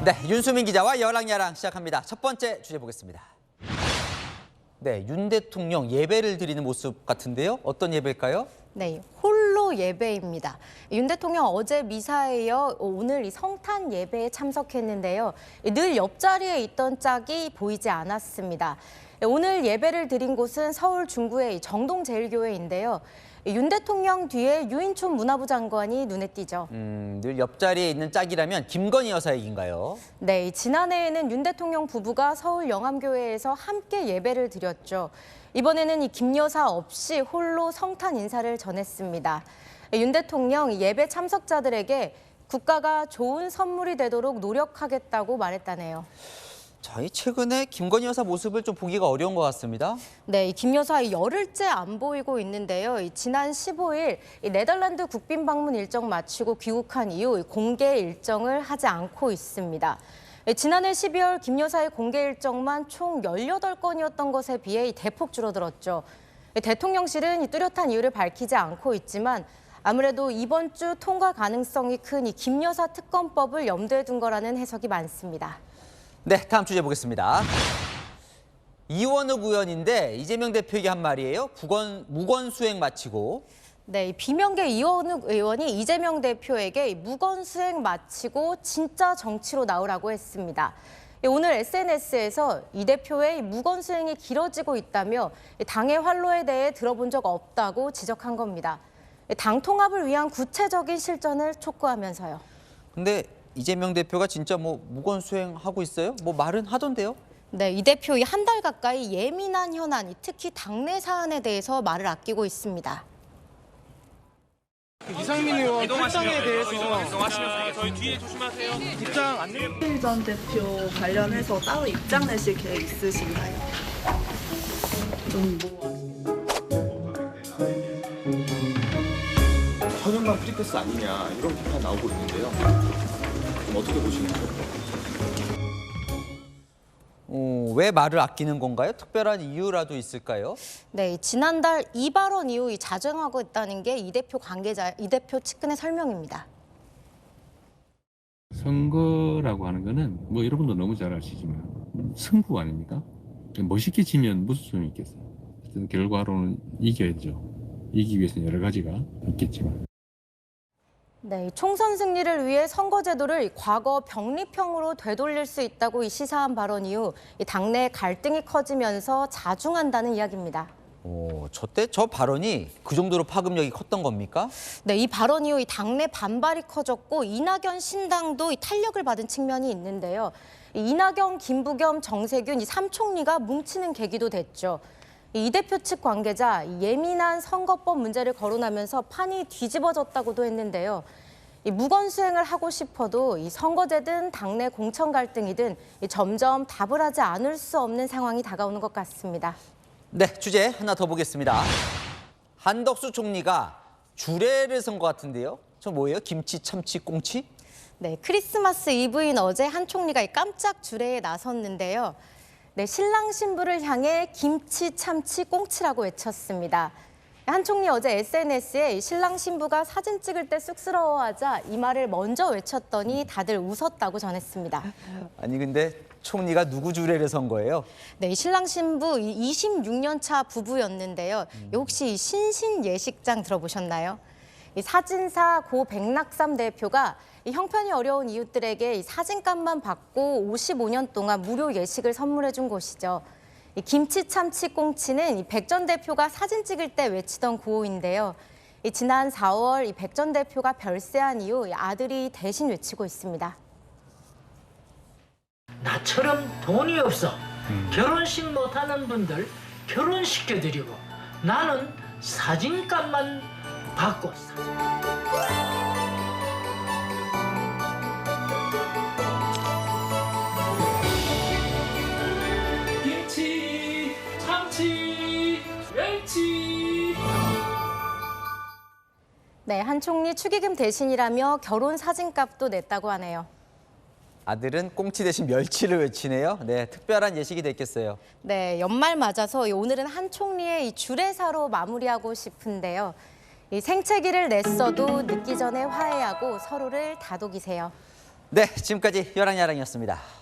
네, 윤수민 기자와 열랑야랑 시작합니다. 첫 번째 주제 보겠습니다. 네, 윤 대통령 예배를 드리는 모습 같은데요. 어떤 예배일까요? 네, 홀로 예배입니다. 윤 대통령 어제 미사에 이어 오늘 이 성탄 예배에 참석했는데요. 늘 옆자리에 있던 짝이 보이지 않았습니다. 오늘 예배를 드린 곳은 서울 중구의 정동제일교회인데요. 윤 대통령 뒤에 유인촌 문화부 장관이 눈에 띄죠. 늘 옆자리에 있는 짝이라면 김건희 여사 얘기인가요? 네, 지난해에는 윤 대통령 부부가 서울 영암교회에서 함께 예배를 드렸죠. 이번에는 이 김 여사 없이 홀로 성탄 인사를 전했습니다. 윤 대통령 예배 참석자들에게 국가가 좋은 선물이 되도록 노력하겠다고 말했다네요. 자, 이 최근에 김건희 여사 모습을 좀 보기가 어려운 것 같습니다. 네, 김 여사 열흘째 안 보이고 있는데요. 지난 15일 네덜란드 국빈 방문 일정 마치고 귀국한 이후 공개 일정을 하지 않고 있습니다. 지난해 12월 김 여사의 공개 일정만 총 18건이었던 것에 비해 대폭 줄어들었죠. 대통령실은 뚜렷한 이유를 밝히지 않고 있지만 아무래도 이번 주 통과 가능성이 큰 김 여사 특검법을 염두에 둔 거라는 해석이 많습니다. 네, 다음 주제 보겠습니다. 이원욱 의원인데 이재명 대표에게 한 말이에요. 무건 수행 마치고. 네, 비명계 이원욱 의원이 이재명 대표에게 무건 수행 마치고 진짜 정치로 나오라고 했습니다. 오늘 SNS에서 이 대표의 무건 수행이 길어지고 있다며 당의 활로에 대해 들어본 적 없다고 지적한 겁니다. 당 통합을 위한 구체적인 실천을 촉구하면서요. 근데 이재명 대표가 진짜 무건 수행하고 있어요? 말은 하던데요? 네, 이 대표 한 달 가까이 예민한 현안, 특히 당내 사안에 대해서 말을 아끼고 있습니다. 이상민 의원 탈당에 대해서 이동하시면서 저희 뒤에 조심하세요. 입장 안 내요? 박근혜 전 대표 관련해서 따로 입장 내실 계획 있으신가요? 현역만 프리패스 아니냐 이런 비판 나오고 있는데요. 그럼 어떻게 보시는 거예요? 왜 말을 아끼는 건가요? 특별한 이유라도 있을까요? 네, 지난달 이 발언 이후 자정하고 있다는 게 이 대표 측근의 설명입니다. 선거라고 하는 거는 여러분도 너무 잘 아시지만 승부 아닙니까? 멋있게 지면 무슨 소용이 있겠어요? 어떤 결과로는 이겨야죠. 이기기 위해서는 여러 가지가 있겠지만. 네, 총선 승리를 위해 선거제도를 과거 병립형으로 되돌릴 수 있다고 시사한 발언 이후 당내 갈등이 커지면서 자중한다는 이야기입니다. 저 발언이 그 정도로 파급력이 컸던 겁니까? 네, 이 발언 이후 당내 반발이 커졌고 이낙연 신당도 탄력을 받은 측면이 있는데요. 이낙연, 김부겸, 정세균 이 3총리가 뭉치는 계기도 됐죠. 이 대표 측 관계자 예민한 선거법 문제를 거론하면서 판이 뒤집어졌다고도 했는데요. 무건 수행을 하고 싶어도 선거제든 당내 공천 갈등이든 점점 답을 하지 않을 수 없는 상황이 다가오는 것 같습니다. 네, 주제 하나 더 보겠습니다. 한덕수 총리가 주례를 선것 같은데요. 저 뭐예요? 김치, 참치, 꽁치? 네, 크리스마스 이브인 어제 한 총리가 깜짝 주례에 나섰는데요. 네, 신랑 신부를 향해 김치, 참치, 꽁치라고 외쳤습니다. 한 총리 어제 SNS에 신랑 신부가 사진 찍을 때 쑥스러워하자 이 말을 먼저 외쳤더니 다들 웃었다고 전했습니다. 아니 근데 총리가 누구 주례를 선 거예요? 네, 신랑 신부 26년 차 부부였는데요. 혹시 신신 예식장 들어보셨나요? 사진사 고 백낙삼 대표가 형편이 어려운 이웃들에게 사진값만 받고 55년 동안 무료 예식을 선물해 준 곳이죠. 김치, 참치, 꽁치는 백 전 대표가 사진 찍을 때 외치던 구호인데요. 지난 4월 백 전 대표가 별세한 이후 아들이 대신 외치고 있습니다. 나처럼 돈이 없어 결혼식 못하는 분들 결혼시켜드리고 나는 사진값만 받고 김치, 참치, 멸치. 네, 한 총리 축의금 대신이라며 결혼 사진값도 냈다고 하네요. 아들은 꽁치 대신 멸치를 외치네요. 네, 특별한 예식이 됐겠어요. 네, 연말 맞아서 오늘은 한 총리의 이 주례사로 마무리하고 싶은데요. 이 생채기를 냈어도 늦기 전에 화해하고 서로를 다독이세요. 네, 지금까지 열왕야랑이었습니다.